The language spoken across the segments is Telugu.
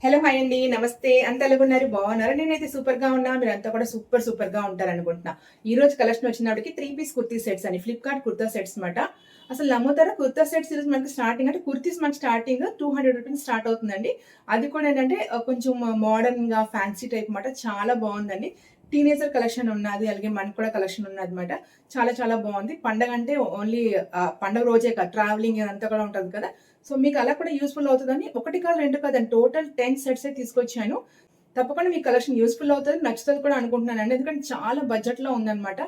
హలో హాయ్ అండి, నమస్తే. అంత ఎలాగున్నారు? బాగున్నారా? నేనైతే సూపర్గా ఉన్నా. మీరంతా కూడా సూపర్గా ఉంటారనుకుంటున్నా. ఈ రోజు కలెక్షన్ వచ్చినప్పటికి 3 పీస్ కుర్తీ సెట్స్ అని ఫ్లిప్కార్ట్ కుర్తా సెట్స్ మాట. అసలు నమ్ముతారా, కుర్తా సెట్స్ ఈరోజు మనకి స్టార్టింగ్ అంటే కుర్తీస్ మనకి స్టార్టింగ్ 200 రూపీస్ స్టార్ట్ అవుతుందండి. అది కూడా ఏంటంటే కొంచెం మోడర్న్గా ఫ్యాన్సీ టైప్ మాట. చాలా బాగుందండి. టీనేజర్ కలెక్షన్ ఉన్నది, అలాగే మనకు కూడా కలెక్షన్ ఉన్నది మాట. చాలా చాలా బాగుంది. పండగ అంటే ఓన్లీ పండగ రోజే కాదు, ట్రావెలింగ్ అదంతా కూడా ఉంటుంది కదా. సో మీకు అలా కూడా యూస్ఫుల్ అవుతుందని ఒకటి కాదు, రెండు కాదండి, టోటల్ 10 సెట్స్ తీసుకొచ్చాను. తప్పకుండా మీకు కలెక్షన్ యూస్ఫుల్ అవుతుంది, నచ్చుతుంది కూడా అనుకుంటున్నానండి. ఎందుకంటే చాలా బడ్జెట్లో ఉందన్నమాట.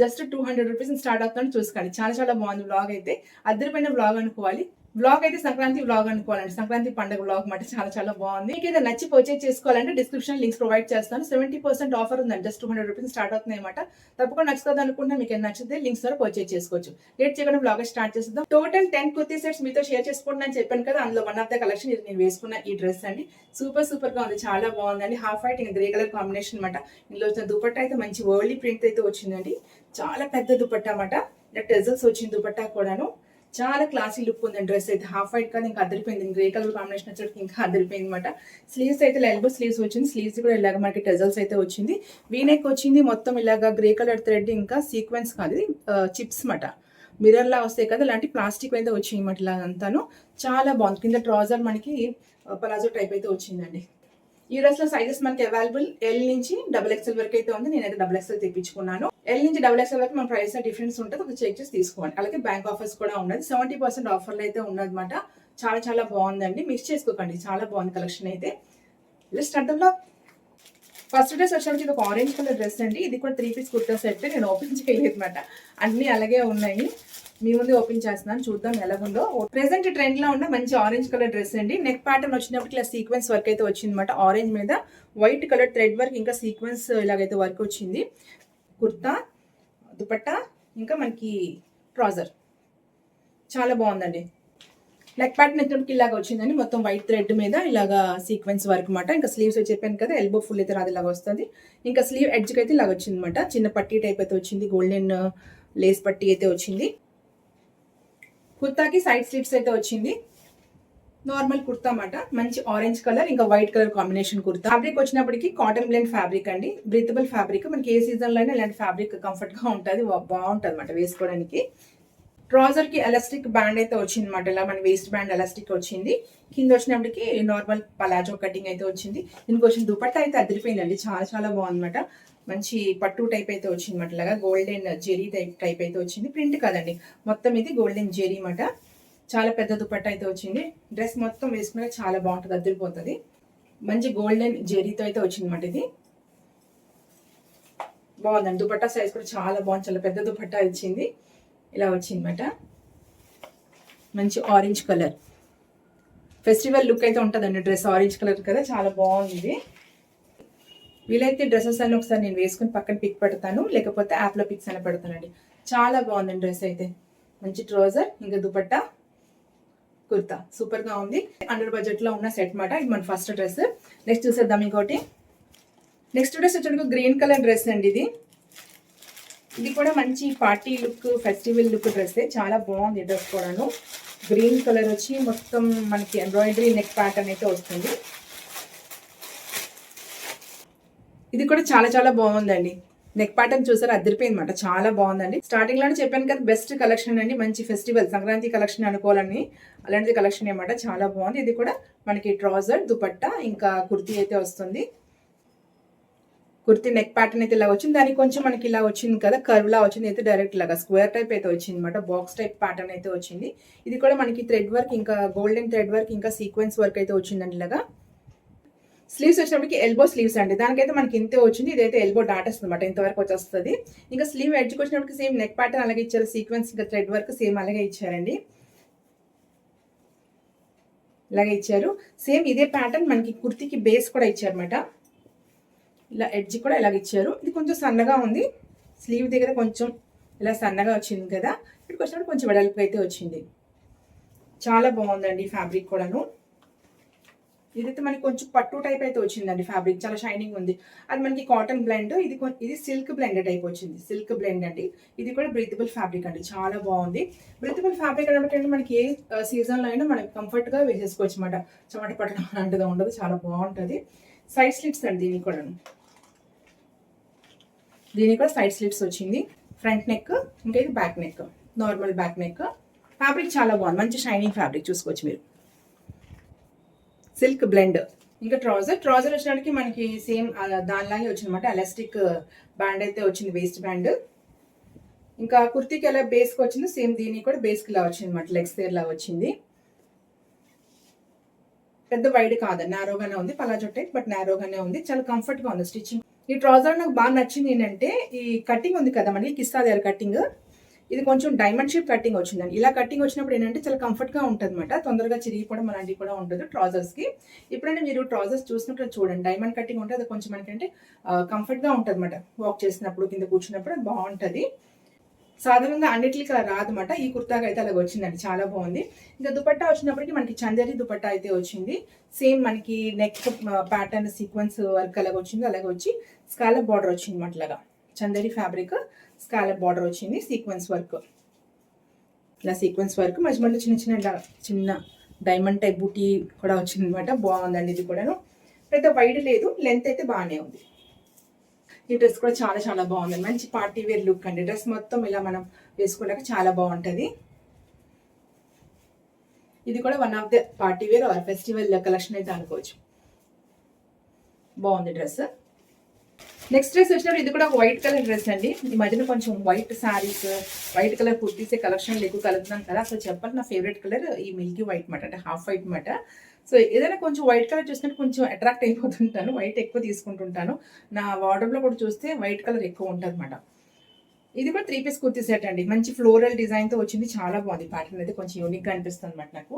జస్ట్ 200 రూపీస్ స్టార్ట్ అవుతుందని చూసుకోండి. చాలా చాలా బాగుంది వ్లాగ్ అయితే. అద్దరిపోయిన వ్లాగ్ అనుకోవాలి. వ్లాగ్ అయితే సంక్రాంతి వ్లాగ్ అనుకోవాలండి. సంక్రాంతి పండుగ వ్లాగ్ మాట. చాలా చాలా బాగుంది. మీకు ఏదైనా నచ్చి పర్చేజ్ చేసుకోవాలంటే డిస్క్రిప్షన్ లింక్స్ ప్రొవైడ్ చేస్తాను. 70% ఆఫర్ ఉందండి. జస్ట్ 200 రూపీస్ స్టార్ట్ అవుతుంది అనమాట. తప్పకుండా నచ్చుతుంది అనుకుంటే మీకు ఏదైనా నచ్చితే లింక్స్ ద్వారా పర్చేజ్ చేసుకోవచ్చు. లేట్ చేయకుండా వ్లాగ్ స్టార్ట్ చేద్దాం. టోటల్ 10 కుర్తీ సెట్స్ మీతో షేర్ చేసుకుంటున్నాను చెప్పాను కదా. అందులో వన్ ఆఫ్ ద కలెక్షన్ ఇది నేను వేసుకున్న ఈ డ్రెస్ అండి. సూపర్ గా ఉంది. చాలా బాగుందండి. హాఫ్ వైట్ ఇంకా గ్రే కలర్ కాంబినేషన్ అనమాట. ఇందులో వచ్చిన దుపట్టా అయితే మంచి వరల్డ్ ప్రింట్ అయితే వచ్చిందండి. చాలా పెద్ద దుపట్టా అనమాట. టెజల్స్ వచ్చిన దుపట్టా కూడాను. చాలా క్లాసీ లుక్ ఉంది డ్రెస్ అయితే. హాఫ్ వైట్ కాదు, ఇంకా అదిరిపోయింది. గ్రే కలర్ కాంబినేషన్ వచ్చేటికి ఇంకా అదిరిపోయింది అనమాట. స్లీవ్స్ అయితే ఎల్బో స్లీవ్స్ వచ్చింది. స్లీవ్స్ కూడా ఇలాగ మనకి టెజల్స్ అయితే వచ్చింది. వీనెక్ వచ్చింది. మొత్తం ఇలాగా గ్రే కలర్ థ్రెడ్ ఇంకా సీక్వెన్స్ కాదు, చిప్స్ మాట. మిర్రర్ లా వస్తాయి కదా, ఇలాంటి ప్లాస్టిక్ అయితే వచ్చింది అనమాట. ఇలా అంతాను చాలా బాగుంది. కింద ట్రౌజర్ మనకి పలాజో టైప్ అయితే వచ్చిందండి. ఈ డ్రెస్ లో సైజెస్ మనకి అవైలబుల్ ఎల్ నుంచి XXL వరకు అయితే ఉంది. నేనైతే XXL తెప్పించుకున్నాను. ఎల్ నుంచి XXL వరకు మన ప్రైస్ డిఫరెన్స్ ఉంటుంది, ఒక చెక్ చేసి తీసుకోండి. అలాగే బ్యాంక్ ఆఫర్స్ కూడా ఉన్నది. 70% ఆఫర్లు అయితే ఉన్నదన్నమాట. చాలా చాలా బాగుందండి, మిస్ చేసుకోకండి. చాలా బాగుంది కలెక్షన్ అయితే. స్టార్ట్ లో ఫస్ట్ డ్రెస్ వచ్చేసరికి ఇది ఒక ఆరెంజ్ కలర్ డ్రెస్ అండి. ఇది కూడా 3 పీస్ కుర్తా సెట్. నేను ఓపెన్ చేయలేదు అనమాట, అన్ని అలాగే ఉన్నాయి. మీ ముందు ఓపెన్ చేస్తున్నాను, చూద్దాం ఎలాగుందో. ప్రెసెంట్ ట్రెండ్ లో ఉన్న మంచి ఆరెంజ్ కలర్ డ్రెస్ అండి. నెక్ ప్యాటర్న్ వచ్చినప్పటికి ఇలా సీక్వెన్స్ వర్క్ అయితే వచ్చింది అనమాట. ఆరెంజ్ మీద వైట్ కలర్ థ్రెడ్ వర్క్ ఇంకా సీక్వెన్స్ ఇలాగైతే వర్క్ వచ్చింది. కుర్తా, దుపట్టా ఇంకా మనకి ట్రౌజర్ చాలా బాగుందండి. నెక్ ప్యాటర్న్ ఎత్తుడికి ఇలాగ వచ్చిందండి. మొత్తం వైట్ థ్రెడ్ మీద ఇలాగా సీక్వెన్స్ వర్క్ అనమాట. ఇంకా స్లీవ్స్ చెప్పాను కదా, ఎల్బో ఫుల్ అయితే రాదు, ఇలాగ వస్తుంది. ఇంకా స్లీవ్ ఎడ్జ్కి అయితే ఇలాగ వచ్చింది అనమాట. చిన్న పట్టీ టైప్ అయితే వచ్చింది. గోల్డెన్ లేస్ పట్టీ అయితే వచ్చింది. కుర్తాకి సైడ్ స్లిట్స్ అయితే వచ్చింది. నార్మల్ కుర్తా అన్నమాట. మంచి ఆరెంజ్ కలర్ ఇంకా white colour combination kurta. Fabric వచ్చినప్పటికి కాటన్ బ్లెండ్ ఫ్యాబ్రిక్ అండి. Breathable fabric. మనకి ఏ సీజన్ లో అయినా ఇలాంటి ఫ్యాబ్రిక్ కంఫర్ట్ గా ఉంటుంది, బాగుంటుంది అనమాట వేసుకోవడానికి. ట్రౌజర్ కి ఎలాస్టిక్ బ్యాండ్ అయితే వచ్చింది అనమాట. ఇలా మన వేస్ట్ బ్యాండ్ ఎలాస్టిక్ వచ్చింది. కింద వచ్చినప్పటికి నార్మల్ పలాజో కటింగ్ అయితే వచ్చింది. దీనికి వచ్చిన దుపట్టా అయితే అదిరిపోయిందండి. చాలా చాలా బాగుందన్నమాట. మంచి పట్టు టైప్ అయితే వచ్చింది అనమాట. ఇలాగా గోల్డెన్ జెరీ టైప్ అయితే వచ్చింది. ప్రింట్ కాదండి, మొత్తం ఇది గోల్డెన్ జెరీ అనమాట. చాలా పెద్ద దుపట్టా అయితే వచ్చింది. డ్రెస్ మొత్తం వేసుకునే చాలా బాగుంటుంది, అదిరిపోతుంది. మంచి గోల్డెన్ జెరీతో అయితే వచ్చింది అనమాట. ఇది బాగుందండి. దుపట్టా సైజ్ కూడా చాలా బాగుంది. చాలా పెద్ద దుపట్టా వచ్చింది. ఇలా వచ్చిందన్నమాట. మంచి ఆరెంజ్ కలర్ ఫెస్టివల్ లుక్ అయితే ఉంటుందండి. డ్రెస్ ఆరెంజ్ కలర్ కదా, చాలా బాగుంది. వీలైతే డ్రెస్సెస్ అన్ని ఒకసారి నేను వేసుకుని పక్కన పిక్ పెడతాను, లేకపోతే యాప్లో పిక్స్ అని పెడతానండి. చాలా బాగుందండి డ్రెస్ అయితే. మంచి ట్రౌజర్ ఇంకా దుపట్టా, కుర్తా సూపర్గా ఉంది. అండర్ బడ్జెట్లో ఉన్న సెట్ మాట. ఇది మన ఫస్ట్ డ్రెస్. నెక్స్ట్ చూసేద్దాం ఇంకోటి. నెక్స్ట్ డ్రెస్ వచ్చేటప్పుడు గ్రీన్ కలర్ డ్రెస్ అండి. ఇది కూడా మంచి పార్టీ లుక్, ఫెస్టివల్ లుక్ డ్రెస్సే. చాలా బాగుంది డ్రెస్ కూడాను. గ్రీన్ కలర్ వచ్చి మొత్తం మనకి ఎంబ్రాయిడరీ నెక్ ప్యాటర్న్ అయితే వస్తుంది. ఇది కూడా చాలా చాలా బాగుందండి. నెక్ ప్యాటర్న్ చూసారు, అదిరిపోయింది అనమాట. చాలా బాగుందండి. స్టార్టింగ్ లోనే చెప్పాను కదా, బెస్ట్ కలెక్షన్ అండి. మంచి ఫెస్టివల్ సంక్రాంతి కలెక్షన్ అనుకోవాలని అలాంటి కలెక్షన్ అనమాట. చాలా బాగుంది. ఇది కూడా మనకి ట్రౌజర్, దుపట్టా ఇంకా కుర్తీ అయితే వస్తుంది. కుర్తీ నెక్ ప్యాటర్న్ అయితే ఇలా వచ్చింది. దానికి కొంచెం మనకి ఇలా వచ్చింది కదా, కర్వ్ లా వచ్చింది. అయితే డైరెక్ట్ లాగా స్క్వేర్ టైప్ అయితే వచ్చింది అనమాట. బాక్స్ టైప్ ప్యాటర్న్ అయితే వచ్చింది. ఇది కూడా మనకి థ్రెడ్ వర్క్ ఇంకా గోల్డెన్ థ్రెడ్ వర్క్ ఇంకా సీక్వెన్స్ వర్క్ అయితే వచ్చిందండి. ఇలాగా స్లీవ్స్ వచ్చినప్పటికి ఎల్బో స్లీవ్స్ అండి. దానికైతే మనకి ఇంతే వచ్చింది. ఇదైతే ఎల్బో డాటర్స్ అనమాట, ఇంతవరకు వచ్చేస్తుంది. ఇంకా స్లీవ్ ఎడ్జ్కి వచ్చినప్పటికి సేమ్ నెక్ ప్యాటర్న్ అలాగే ఇచ్చారు. సీక్వెన్స్ ఇంకా థ్రెడ్ వర్క్ సేమ్ అలాగే ఇచ్చారండి. ఇలాగే ఇచ్చారు. సేమ్ ఇదే ప్యాటర్న్ మనకి కుర్తీకి బేస్ కూడా ఇచ్చారనమాట. ఇలా ఎడ్జ్ కూడా ఇలాగ ఇచ్చారు. ఇది కొంచెం సన్నగా ఉంది. స్లీవ్ దగ్గర కొంచెం ఇలా సన్నగా వచ్చింది కదా, ఇక్కడికి వచ్చినప్పుడు కొంచెం వెడల్పు అయితే వచ్చింది. చాలా బాగుందండి ఫ్యాబ్రిక్ కూడాను. ఇదైతే మనకి కొంచెం పట్టు టైప్ అయితే వచ్చిందండి. ఫ్యాబ్రిక్ చాలా షైనింగ్ ఉంది. అది మనకి కాటన్ బ్లెండ్. ఇది సిల్క్ బ్లెండ్ టైప్ వచ్చింది. సిల్క్ బ్లెండ్ అండి. ఇది కూడా బ్రీతబుల్ ఫ్యాబ్రిక్ అండి. చాలా బాగుంది. బ్రీతబుల్ ఫ్యాబ్రిక్ అంటే మనకి ఏ సీజన్లో అయినా మనకి కంఫర్ట్గా వేసేసుకోవచ్చు అనమాట. చెమట పట్టడం అలాంటిగా ఉండదు. చాలా బాగుంటుంది. సైడ్ స్లిట్స్ అండి దీనికి కూడా సైడ్ స్లిట్స్ వచ్చింది. ఫ్రంట్ నెక్, ఇంకా ఇది back neck, normal back neck. Fabric చాలా బాగుంది. మంచి షైనింగ్ ఫ్యాబ్రిక్ చూసుకోవచ్చు మీరు. Silk blend. ఇంకా ట్రౌజర్ వచ్చినప్పటికి మనకి సేమ్ దానిలాగే వచ్చిందన్నమాట. ఎలాస్టిక్ బ్యాండ్ అయితే వచ్చింది, వేస్ట్ బ్యాండ్. ఇంకా కుర్తీకి ఎలా బేస్కి వచ్చింది సేమ్ దీనికి కూడా బేస్కి ఇలా వచ్చింది అనమాట. లెగ్స్ లా వచ్చింది. పెద్ద వైడ్ కాదు, నారోగానే ఉంది. పలాజో టైప్ బట్ నారోగానే ఉంది. చాలా కంఫర్ట్గా ఉంది స్టిచ్చింగ్. ఈ ట్రౌజర్ నాకు బాగా నచ్చింది ఏంటంటే ఈ కటింగ్ ఉంది కదా మనకి కిస్తా దగ్గర కటింగ్. ఇది కొంచెం డైమండ్ షేప్ కటింగ్ వచ్చిందండి. ఇలా కటింగ్ వచ్చినప్పుడు ఏంటంటే చాలా కంఫర్ట్గా ఉంటుంది అనమాట. తొందరగా చిరిగిపోవడం అలాంటివి కూడా ఉంటుంది ట్రౌజర్స్కి. ఇప్పుడైనా మీరు ట్రౌజర్స్ చూసినప్పుడు చూడండి, డైమండ్ కటింగ్ ఉంటుంది. అది కొంచెం మనకంటే కంఫర్ట్గా ఉంటుంది అనమాట. వాక్ చేసినప్పుడు, కింద కూర్చున్నప్పుడు అది బాగుంటుంది. సాధారణంగా అన్నిటికీ అలా రాదన్నమాట. ఈ కుర్తాకి అయితే అలాగ వచ్చిందండి. చాలా బాగుంది. ఇంకా దుపట్టా వచ్చినప్పటికీ మనకి చందేరి దుపట్టా అయితే వచ్చింది. సేమ్ మనకి నెక్ ప్యాటర్న్ సీక్వెన్స్ వర్క్ అలాగ వచ్చింది. అలాగే వచ్చి స్కాలప్ బార్డర్ వచ్చింది అనమాట. ఇలాగా చందేరి ఫ్యాబ్రిక్ స్కాలప్ బార్డర్ వచ్చింది. సీక్వెన్స్ వర్క్, ఇలా సీక్వెన్స్ వర్క్ మధ్య మధ్య చిన్న డైమండ్ టైప్ బూటీ కూడా వచ్చింది అనమాట. బాగుందండి. ఇది కూడాను పెద్ద వైడ్ లేదు, లెంత్ అయితే బాగానే ఉంది. ఈ డ్రెస్ కూడా చాలా చాలా బాగుంది. మంచి పార్టీ వేర్ లుక్ అండి. డ్రెస్ మొత్తం ఇలా మనం వేసుకున్నాక చాలా బాగుంటుంది. ఇది కూడా one of the party wear or festival collection అయితే అనుకోవచ్చు. బాగుంది డ్రెస్. నెక్స్ట్ డ్రెస్ వచ్చినప్పుడు ఇది కూడా ఒక వైట్ కలర్ డ్రెస్ అండి. ఈ మధ్యన కొంచెం వైట్ శారీస్, వైట్ కలర్ కుర్తీసే కలెక్షన్లు ఎక్కువ కలుగుతున్నాను కదా. అసలు చెప్పాలి, నా ఫేవరెట్ కలర్ ఈ మిల్కీ వైట్ మాట, అంటే హాఫ్ వైట్ మాట. సో ఏదైనా కొంచెం వైట్ కలర్ చూసినట్టు కొంచెం అట్రాక్ట్ అయిపోతుంటాను. వైట్ ఎక్కువ తీసుకుంటుంటాను. నా వార్డ్రోబ్లో కూడా చూస్తే వైట్ కలర్ ఎక్కువ ఉంటుంది అనమాట. ఇది కూడా 3 పీస్ కుర్తీ సెట్ అండి. మంచి ఫ్లోరల్ డిజైన్తో వచ్చింది. చాలా బాగుంది. ప్యాటర్న్ అయితే కొంచెం యూనిక్గా అనిపిస్తుంది అనమాట నాకు.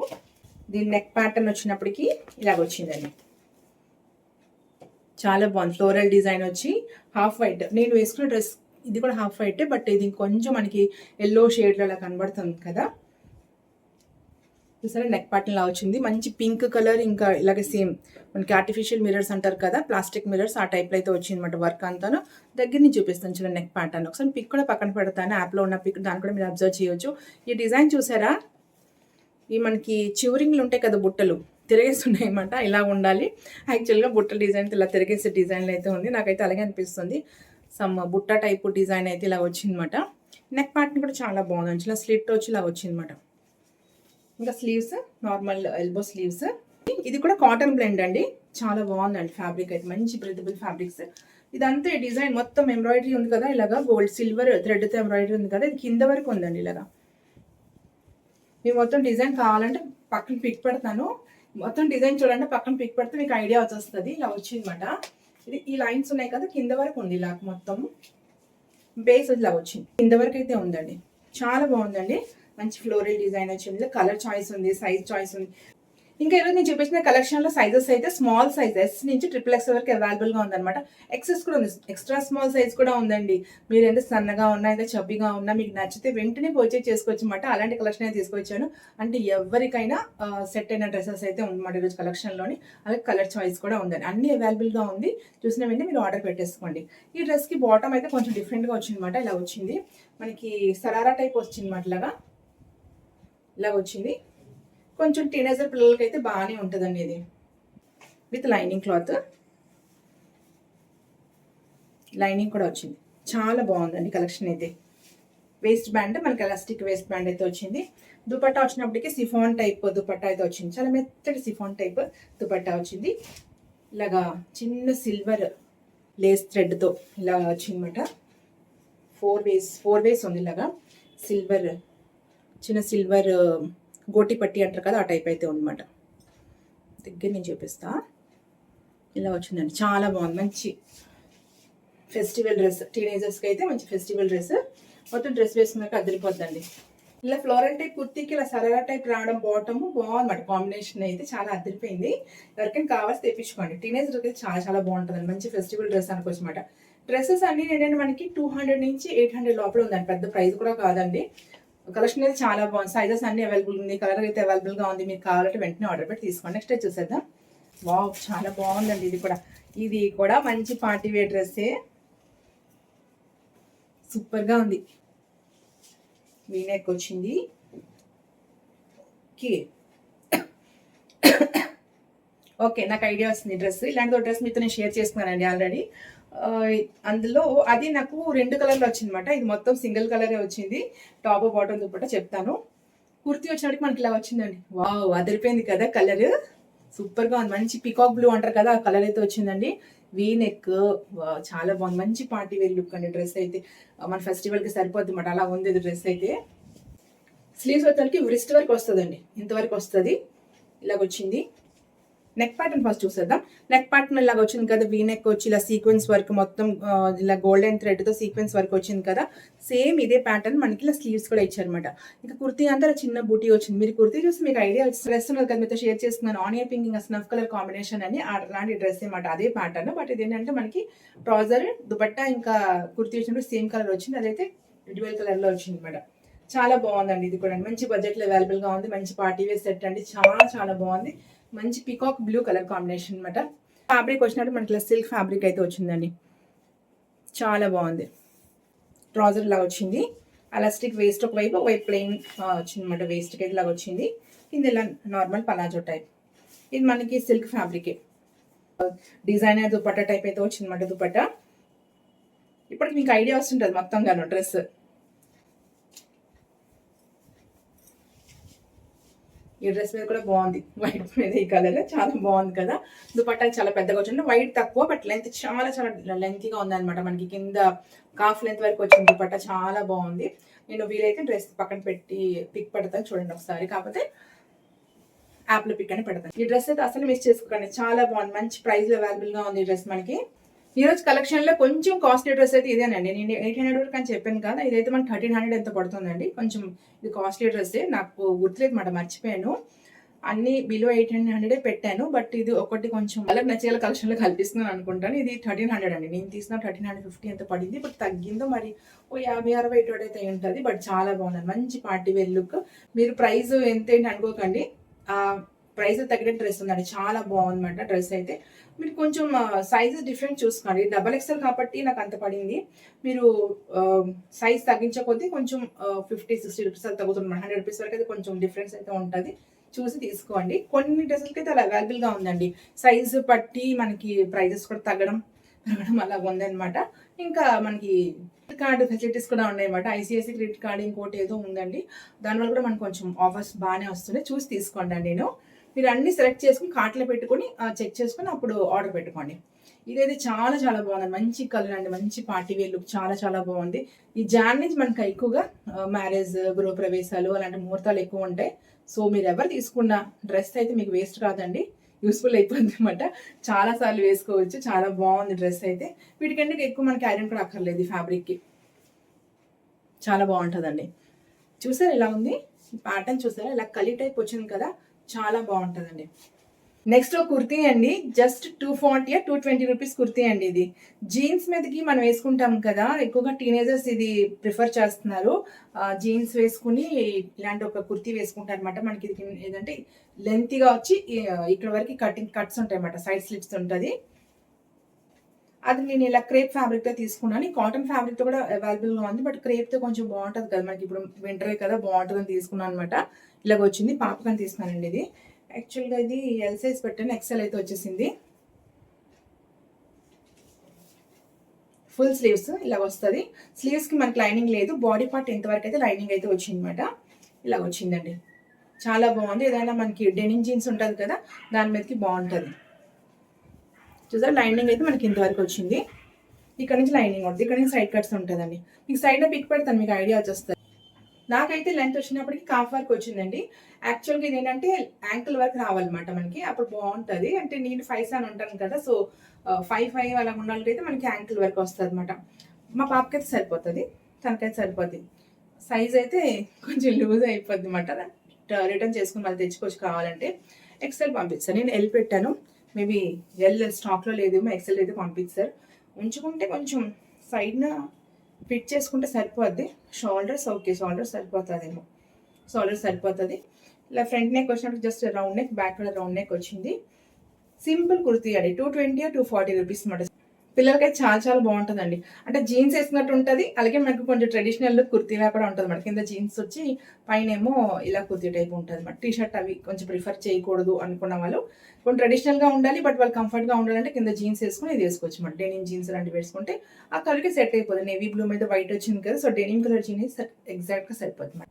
దీని నెక్ ప్యాటర్న్ వచ్చినప్పటికీ ఇలాగ వచ్చిందండి. చాలా బాగుంది. ఫ్లోరల్ డిజైన్ వచ్చి హాఫ్ వైట్. నేను వేసుకున్న డ్రెస్ ఇది కూడా హాఫ్ వైట్, బట్ ఇది కొంచెం మనకి ఎల్లో షేడ్లో అలా కనబడుతుంది కదా. చూసారా నెక్ ప్యాటర్న్ లా వచ్చింది. మంచి పింక్ కలర్, ఇంకా ఇలాగే సేమ్ మనకి ఆర్టిఫిషియల్ మిరర్స్ అంటారు కదా, ప్లాస్టిక్ మిరర్స్ ఆ టైప్లో అయితే వచ్చింది అనమాట. వర్క్ అంతాను దగ్గర నుంచి చూపిస్తాను చూడండి. నెక్ ప్యాటర్న్ ఒకసారి పిక్ కూడా పక్కన పెడతాను, యాప్లో ఉన్న పిక్, దాన్ని కూడా మీరు అబ్జర్వ్ చేయొచ్చు. ఈ డిజైన్ చూసారా, ఈ మనకి చివరింగ్లు ఉంటాయి కదా బుట్టలు, తిరిగేస్తున్నాయి అనమాట. ఇలా ఉండాలి యాక్చువల్గా. బుట్టల డిజైన్ ఇలా తిరిగేసే డిజైన్లు అయితే ఉంది. నాకైతే అలాగే అనిపిస్తుంది. సమ్ బుట్ట టైపు డిజైన్ అయితే ఇలా వచ్చిందన్నమాట. నెక్ ప్యాటర్న్ కూడా చాలా బాగుంది. ఇలా స్లిట్ వచ్చి ఇలా వచ్చిందన్నమాట. ఇంకా స్లీవ్స్ నార్మల్ ఎల్బో స్లీవ్స్. ఇది కూడా కాటన్ బ్లెండ్ అండి. చాలా బాగుందండి ఫ్యాబ్రిక్ అయితే. మంచి బ్రీతబుల్ ఫ్యాబ్రిక్స్. ఇదంతా డిజైన్ మొత్తం ఎంబ్రాయిడరీ ఉంది కదా, ఇలాగా గోల్డ్ సిల్వర్ థ్రెడ్తో ఎంబ్రాయిడరీ ఉంది కదా. ఇది కింద వరకు ఉందండి. ఇలాగా మీకు మొత్తం డిజైన్ కావాలంటే పక్కన పిక్ పెడతాను. మొత్తం డిజైన్ చూడండి, పక్కన పిక్ పెడితే మీకు ఐడియా వచ్చేస్తుంది. ఇలా వచ్చిందన్నమాట. ఇది ఈ లైన్స్ ఉన్నాయి కదా, కింద వరకు ఉంది. ఇలా మొత్తం బేస్ ఇలా వచ్చింది, కింద వరకు అయితే ఉందండి. చాలా బాగుందండి. మంచి ఫ్లోరల్ డిజైన్ వచ్చింది. కలర్ చాయిస్ ఉంది, సైజ్ చాయిస్ ఉంది. ఇంకా ఈరోజు నేను చూపించిన కలెక్షన్లో సైజెస్ అయితే స్మాల్ సైజ్ ఎస్ నుంచి XXX వరకు అవైలబుల్గా ఉందన్నమాట. ఎక్సెస్ కూడా ఉంది, ఎక్స్ట్రా స్మాల్ సైజ్ కూడా ఉందండి. మీరు ఎంత సన్నగా ఉన్నా, ఎంత చబ్బీగా ఉన్నా, మీకు నచ్చితే వెంటనే పర్చేజ్ చేసుకోవచ్చు అనమాట. అలాంటి కలెక్షన్ అయితే తీసుకొచ్చాను. అంటే ఎవరికైనా సెట్ అయిన డ్రెస్సెస్ అయితే ఉందన్నమాట ఈరోజు కలెక్షన్లోని. అలాగే కలర్ చాయిస్ కూడా ఉందండి. అన్ని అవైలబుల్గా ఉంది. చూసిన వెంటనే మీరు ఆర్డర్ పెట్టేసుకోండి. ఈ డ్రెస్కి బాటమ్ అయితే కొంచెం డిఫరెంట్గా వచ్చిందన్నమాట. ఇలా వచ్చింది మనకి సరారా టైప్ వచ్చిందన్నమాట. ఇలా వచ్చింది. కొంచెం టీనేజర్ పిల్లలకి అయితే బాగానే ఉంటుందండి. ఇది విత్ లైనింగ్ క్లాత్, లైనింగ్ కూడా వచ్చింది. చాలా బాగుందండి కలెక్షన్ అయితే. వేస్ట్ బ్యాండ్ మనకి ఎలాస్టిక్ వేస్ట్ బ్యాండ్ అయితే వచ్చింది. దుపట్టా వచ్చినప్పటికీ సిఫాన్ టైప్ దుపట్టా అయితే వచ్చింది. చాలా మెత్తటి సిఫాన్ టైప్ దుపట్టా వచ్చింది. ఇలాగా చిన్న సిల్వర్ లేస్ థ్రెడ్తో ఇలా వచ్చిందన్నమాట. ఫోర్ వేస్ ఉంది. ఇలాగా సిల్వర్, చిన్న సిల్వర్ గోటి పట్టి అంటారు కదా, ఆ టైప్ అయితే ఉందన్నమాట. దగ్గర నేను చూపిస్తా. ఇలా వచ్చిందండి. చాలా బాగుంది. మంచి ఫెస్టివల్ డ్రెస్, టీనేజర్స్కి అయితే మంచి ఫెస్టివల్ డ్రెస్. మొత్తం డ్రెస్ వేసుకున్నాక అదిరిపోద్దండి. ఇలా ఫ్లోరల్ టైప్ కుర్తీకి ఇలా సరారా టైప్ రావడం బాటమ్ బాగుందన్నమాట. కాంబినేషన్ అయితే చాలా అదిరిపోయింది. ఎవరికైనా కావాల్సి తెప్పించుకోండి. టీనేజర్కి అయితే చాలా చాలా బాగుంటుందండి. మంచి ఫెస్టివల్ డ్రెస్ అనుకోవచ్చు అనమాట. డ్రెస్సెస్ అన్ని ఏంటంటే మనకి 200 నుంచి 800 లోపల ఉందండి. పెద్ద ప్రైస్ కూడా కాదండి. కలెక్షన్ అయితే చాలా బాగుంది. సైజెస్ అన్ని అవైలబుల్ ఉంది. కలర్ అయితే అవైలబుల్గా ఉంది. మీకు కావాలంటే వెంటనే ఆర్డర్ పెట్టి తీసుకోండి. నెక్స్ట్ చూసేద్దాం. వావ్, చాలా బాగుందండి. ఇది కూడా మంచి పార్టీ వేర్ డ్రెస్సే. సూపర్గా ఉంది. వీనెక్ వచ్చింది. ఓకే ఓకే, నాకు ఐడియా వస్తుంది. డ్రెస్ ఇలాంటి డ్రెస్ మీతో నేను షేర్ చేసుకున్నానండి ఆల్రెడీ. అందులో అది నాకు 2 కలర్లో వచ్చిందన్నమాట. ఇది మొత్తం సింగిల్ కలరే వచ్చింది. టాప్ బాటమ్ దుపట్టా చెప్తాను. కుర్తీ వచ్చినప్పటికి మనకి ఇలా వచ్చిందండి. వావ్, అదిరిపోయింది కదా కలర్. సూపర్గా ఉంది. మంచి పికాక్ బ్లూ అంటారు కదా, ఆ కలర్ అయితే వచ్చిందండి. వీ నెక్ చాలా బాగుంది. మంచి పార్టీ వేర్ లుక్ అండి. డ్రెస్ అయితే మన ఫెస్టివల్కి సరిపోద్ది అన్నమాట. అలా ఉంది డ్రెస్ అయితే. స్లీవ్స్ వచ్చేసరికి వ్రిస్ట్ వరకు వస్తుందండి. ఇంతవరకు వస్తుంది. ఇలాగొచ్చింది. నెక్ ప్యాటర్న్ ఫస్ట్ చూసేద్దాం. నెక్ ప్యాటర్న్ ఇలాగ వచ్చింది కదా, వీ నెక్ వచ్చి ఇలా సీక్వెన్స్ వర్క్ మొత్తం ఇలా గోల్డెన్ థ్రెడ్తో సీక్వెన్స్ వర్క్ వచ్చింది కదా. సేమ్ ఇదే ప్యాటర్న్ మనకి ఇలా స్లీవ్స్ కూడా ఇచ్చారనమాట. ఇంకా కుర్తీ అంతా చిన్న బూటీ వచ్చింది. మీరు కుర్తీ చూసి మీకు ఐడియా వచ్చి డ్రెస్ ఉన్నది కదా, మీతో షేర్ చేసుకున్నాను. ఆనియన్ పింక్ ఇంకా స్నఫ్ కలర్ కాంబినేషన్ అని అలాంటి డ్రెస్ అనమాట. అదే ప్యాటర్న్. బట్ ఇది ఏంటంటే మనకి ట్రౌజర్ దుపట్టా ఇంకా కుర్తీ వచ్చినప్పుడు సేమ్ కలర్ వచ్చింది. అదైతే డ్యూయల్ కలర్లో వచ్చింది అనమాట. చాలా బాగుందండి. ఇది కూడా మంచి బడ్జెట్లో అవైలబుల్గా ఉంది. మంచి పార్టీ వేర్ సెట్ అండి. చాలా చాలా బాగుంది. మంచి పికాక్ బ్లూ కలర్ కాంబినేషన్ అనమాట. ఫ్యాబ్రిక్ వచ్చినట్టు మనకి సిల్క్ ఫ్యాబ్రిక్ అయితే వచ్చిందండి. చాలా బాగుంది. ట్రౌజర్ లాగా వచ్చింది. ఎలాస్టిక్ వేస్ట్ ఒకవైపు ప్లెయిన్ వచ్చింది అనమాట. వేస్ట్కి అయితే ఇలాగా వచ్చింది. కింద ఇలా నార్మల్ పలాజో టైప్. ఇది మనకి సిల్క్ ఫ్యాబ్రికే. డిజైనర్ దుపట్టా టైప్ అయితే వచ్చింది అనమాట. దుపట్టా ఇప్పటికి మీకు ఐడియా వస్తుంటుంది మొత్తంగాను డ్రెస్. ఈ డ్రెస్ మీద కూడా బాగుంది. వైట్ మీద ఈ కలర్ చాలా బాగుంది కదా. దుపట్టా చాలా పెద్దగా వచ్చింది. వైట్ తక్కువ, బట్ లెంత్ చాలా చాలా లెంతీగా ఉంది అనమాట. మనకి కింద కాఫ్ లెంత్ వరకు వచ్చింది. దుపట్టా చాలా బాగుంది. నేను వీలైతే డ్రెస్ పక్కన పెట్టి పిక్ పెడతాను చూడండి ఒకసారి. కాకపోతే యాప్లో పిక్ అని పెడతాను. ఈ డ్రెస్ అయితే అసలు మిస్ చేసుకోకండి. చాలా బాగుంది. మంచి ప్రైస్లో అవైలబుల్గా ఉంది ఈ డ్రెస్ మనకి. ఈరోజు కలెక్షన్లో కొంచెం కాస్ట్లీ డ్రెస్ అయితే ఇదేనండి. నేను 800 వరకు అని చెప్పాను కదా, ఇదైతే మనకి 1300 ఎంత పడుతుందండి. కొంచెం ఇది కాస్ట్లీ డ్రెస్సే. నాకు గుర్తులేదు మాట, మర్చిపోయాను. అన్ని బిలో 800 పెట్టాను. బట్ ఇది ఒకటి కొంచెం వాళ్ళకి నచ్చేలా కలెక్షన్లో కల్పిస్తున్నాను అనుకుంటాను. ఇది 1300 అండి. నేను తీసిన 1350 ఎంత పడింది. బట్ తగ్గిందో మరి ఓ 50-60 ఇటు అయితే ఉంటుంది. బట్ చాలా బాగుంది. మంచి పార్టీ వేర్ లుక్. మీరు ప్రైస్ ఎంత ఏంటి అనుకోకండి. ప్రైస్ తగ్గిన డ్రెస్ ఉందండి. చాలా బాగుందన్నమాట డ్రెస్ అయితే. మీరు కొంచెం సైజ్ డిఫరెంట్ చూసుకోండి. XXL కాబట్టి నాకు అంత పడింది. మీరు సైజ్ తగ్గించకపోతే కొంచెం 50-60 రూపీస్ అది తగ్గుతుంది. 100 రూపీస్ వరకు అయితే కొంచెం డిఫరెన్స్ అయితే ఉంటుంది. చూసి తీసుకోండి. కొన్ని డ్రెస్సులకి అయితే అలా అవైలబుల్గా ఉందండి. సైజు బట్టి మనకి ప్రైజెస్ కూడా తగ్గడం అలా ఉందన్నమాట. ఇంకా మనకి కార్డు ఫెసిలిటీస్ కూడా ఉన్నాయన్నమాట. ICICI క్రెడిట్ కార్డు ఇంకోటి ఏదో ఉందండి. దానివల్ల కూడా మనకు కొంచెం ఆఫర్స్ బాగానే వస్తున్నాయి. చూసి తీసుకోండి అండి. మీరు అన్ని సెలెక్ట్ చేసుకుని కార్ట్లో పెట్టుకుని చెక్ చేసుకుని అప్పుడు ఆర్డర్ పెట్టుకోండి. ఇదైతే చాలా చాలా బాగుంది. మంచి కలర్ అండి. మంచి పార్టీ వేర్ లుక్. చాలా చాలా బాగుంది. ఈ జాన్ నుంచి మనకి ఎక్కువగా మ్యారేజ్, గృహప్రవేశాలు అలాంటి ముహూర్తాలు ఎక్కువ ఉంటాయి. సో మీరు ఎవరు తీసుకున్న డ్రెస్ అయితే మీకు వేస్ట్ కాదండి. యూస్ఫుల్ అయిపోద్ది అనమాట. చాలాసార్లు వేసుకోవచ్చు. చాలా బాగుంది డ్రెస్ అయితే. వీటికంటే ఎక్కువ మనకి ఐరన్ కూడా అక్కర్లేదు. ఈ ఫ్యాబ్రిక్కి చాలా బాగుంటుందండి. చూసారా ఇలా ఉంది ప్యాటర్న్? చూసారా ఇలా కలీ టైప్ వచ్చింది కదా, చాలా బాగుంటుందండి. నెక్స్ట్ కుర్తీ అండి. జస్ట్ 240 220 రూపీస్ కుర్తీ అండి. ఇది జీన్స్ మీదకి మనం వేసుకుంటాం కదా, ఎక్కువగా టీనేజర్స్ ఇది ప్రిఫర్ చేస్తున్నారు. జీన్స్ వేసుకుని ఇలాంటి ఒక కుర్తీ వేసుకుంటారు అనమాట. మనకి ఇది ఏదంటే లెంతీగా వచ్చి ఇక్కడ వరకు కట్స్ ఉంటాయి అన్నమాట. సైడ్ స్లిట్స్ ఉంటుంది. అది నేను ఇలా క్రేప్ ఫ్యాబ్రిక్తో తీసుకున్నాను. ఈ కాటన్ ఫ్యాబ్రిక్తో కూడా అవైలబుల్గా ఉంది. బట్ క్రేప్తో కొంచెం బాగుంటుంది కదా, మనకి ఇప్పుడు వింటరే కదా, బాగుంటుందని తీసుకున్నాను అనమాట. ఇలాగ వచ్చింది. పాపకని తీసుకున్నానండి. ఇది యాక్చువల్గా ఇది ఎల్ సైజ్ పెట్టాను. XL అయితే వచ్చేసింది. ఫుల్ స్లీవ్స్ ఇలా వస్తుంది. స్లీవ్స్కి మనకి లైనింగ్ లేదు. బాడీ పార్ట్ ఎంతవరకు అయితే లైనింగ్ అయితే వచ్చింది అనమాట. ఇలా వచ్చిందండి. చాలా బాగుంది. ఏదైనా మనకి డెనిమ్ జీన్స్ ఉంటుంది కదా, దాని మీదకి బాగుంటుంది. చూసారా లైనింగ్ అయితే మనకి ఇంతవరకు వచ్చింది. ఇక్కడ నుంచి లైనింగ్ ఉంటుంది. ఇక్కడ నుంచి సైడ్ కట్స్ ఉంటుందండి. మీకు సైడ్లో పిక్ పెడతాను, మీకు ఐడియా వచ్చేస్తుంది. నాకైతే లెంత్ వచ్చినప్పటికి కాఫ్ వర్క్ వచ్చిందండి. యాక్చువల్గా ఇది ఏంటంటే యాంకిల్ వర్క్ రావాలన్నమాట మనకి, అప్పుడు బాగుంటుంది. అంటే నేను 5 అని ఉంటాను కదా, సో 5 అలా ఉండాలంటే మనకి యాంకిల్ వర్క్ వస్తుంది అనమాట. మా పాపకైతే సరిపోతుంది, తనకైతే సరిపోతుంది. సైజ్ అయితే కొంచెం లూజ్ అయిపోద్ది అనమాట. రిటర్న్ చేసుకుని మళ్ళీ తెచ్చుకోవచ్చు కావాలంటే. XL పంపిస్తారు. నేను L పెట్టాను. మేబీ L స్టాక్లో లేదేమో, XL అయితే పంపిస్తారు. ఉంచుకుంటే కొంచెం సైడ్న ఫిట్ చేసుకుంటే సరిపోద్ది. షోల్డర్స్ ఓకే, షోల్డర్స్ సరిపోతుందేమో. షోల్డర్స్ సరిపోతుంది. ఇలా ఫ్రంట్ నెక్ వచ్చినప్పుడు జస్ట్ రౌండ్ నెక్, బ్యాక్ కూడా రౌండ్ నెక్ వచ్చింది. సింపుల్ కుర్తీ అండి. 220 240 రూపీస్ అనమాట. పిల్లలకైతే చాలా చాలా బాగుంటుందండి. అంటే జీన్స్ వేసుకున్నట్టు ఉంటుంది. అలాగే మనకు కొంచెం ట్రెడిషనల్ లుక్ కుర్తీలా కూడా ఉంటుంది అనమాట. కింద జీన్స్ వచ్చి పైనేమో ఇలా కుర్తీ టైప్ ఉంటుంది అనమాట. టీ షర్ట్ అవి కొంచెం ప్రిఫర్ చేయకూడదు అనుకున్న వాళ్ళు కొంచెం ట్రెడిషనల్గా ఉండాలి, బట్ వాళ్ళు కంఫర్ట్గా ఉండాలంటే కింద జీన్స్ వేసుకుని ఇది వేసుకోవచ్చు అనమాట. డెనిమ్ జీన్స్ లాంటివి వేసుకుంటే ఆ కలర్కి సెట్ అయిపోతుంది. నేవీ బ్లూ మీద వైట్ వచ్చింది కదా, సో డెనిమ్ కలర్ జీన్స్ ఎగ్జాక్ట్గా సరిపోతుంది అనమాట.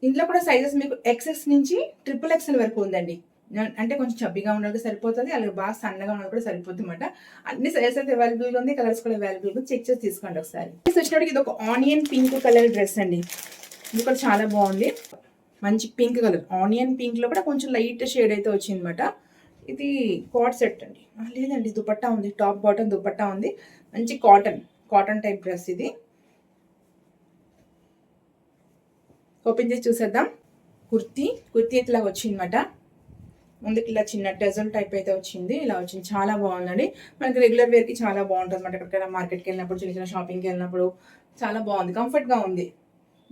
ఇందులో కూడా సైజెస్ మీకు ఎక్సెస్ నుంచి XXL వరకు ఉందండి. అంటే కొంచెం చబ్బీగా ఉన్నది సరిపోతుంది, అలాగే బాగా సన్నగా ఉన్నది కూడా సరిపోతుంది అనమాట. అన్ని సైజెస్ అయితే అవైలబుల్గా ఉంది, కలర్స్ కూడా అవైలబుల్గా ఉంది. చెక్ చేసి తీసుకోండి ఒకసారి. వచ్చినప్పటికి ఇది ఒక ఆనియన్ పింక్ కలర్ డ్రెస్ అండి. ఇది కూడా చాలా బాగుంది. మంచి పింక్ కలర్, ఆనియన్ పింక్లో కూడా కొంచెం లైట్ షేడ్ అయితే వచ్చింది అనమాట. ఇది కోట్ సెట్ అండి. లేదండి, దుపట్టా ఉంది, టాప్ బాటమ్ దుపట్టా ఉంది. మంచి కాటన్ టైప్ డ్రెస్ ఇది. ఓపెన్ చేసి చూసేద్దాం. కుర్తీ అయితే ఇలా వచ్చిందన్నమాట. ముందుకు ఇలా చిన్న టెజల్ టైప్ అయితే వచ్చింది, ఇలా వచ్చింది. చాలా బాగుందండి. మనకి రెగ్యులర్ వేర్కి చాలా బాగుంటుంది అనమాట. ఎక్కడికైనా మార్కెట్కి వెళ్ళినప్పుడు, చిన్న షాపింగ్కి వెళ్ళినప్పుడు చాలా బాగుంది, కంఫర్ట్గా ఉంది.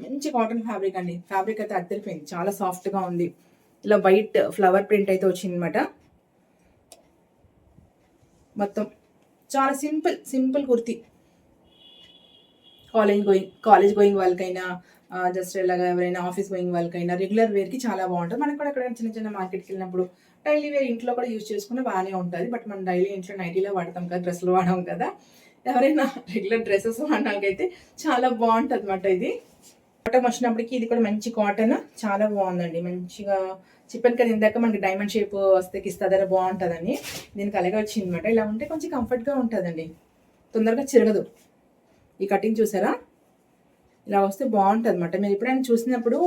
మంచి కాటన్ ఫ్యాబ్రిక్ అండి. ఫ్యాబ్రిక్ అయితే అద్దరిపోయింది, చాలా సాఫ్ట్గా ఉంది. ఇలా వైట్ ఫ్లవర్ ప్రింట్ అయితే వచ్చింది అనమాట. మొత్తం చాలా సింపుల్ కుర్తీ. కాలేజ్ గోయింగ్ వాళ్ళకైనా, జస్ట్ ఇలాగా ఎవరైనా ఆఫీస్ గోయింగ్ వాళ్ళకైనా రెగ్యులర్ వేర్కి చాలా బాగుంటుంది. మనకు కూడా ఎక్కడైనా చిన్న మార్కెట్కి వెళ్ళినప్పుడు డైలీ వేర్ ఇంట్లో కూడా యూజ్ చేసుకుని బాగానే ఉంటుంది. బట్ మనం డైలీ ఇంట్లో నైటీలో వాడతాం కదా, డ్రెస్సులు వాడడం కదా. ఎవరైనా రెగ్యులర్ డ్రెస్సెస్ వాడడానికైతే చాలా బాగుంటుంది అనమాట. ఇది కాటన్ వచ్చినప్పటికి ఇది కూడా మంచి కాటన్, చాలా బాగుందండి. మంచిగా చిప్పన్ కదా, ఇందాక మనకి డైమండ్ షేప్ వస్తే కిస్తాదర బాగుంటుందని దీనికి అలాగే వచ్చింది అనమాట. ఇలా ఉంటే కొంచెం కంఫర్ట్గా ఉంటుందండి, తొందరగా చిరగదు. ఈ కటింగ్ చూసారా, ఇలా వస్తే బాగుంటుంది అనమాట. మీరు ఎప్పుడైనా చూసినప్పుడు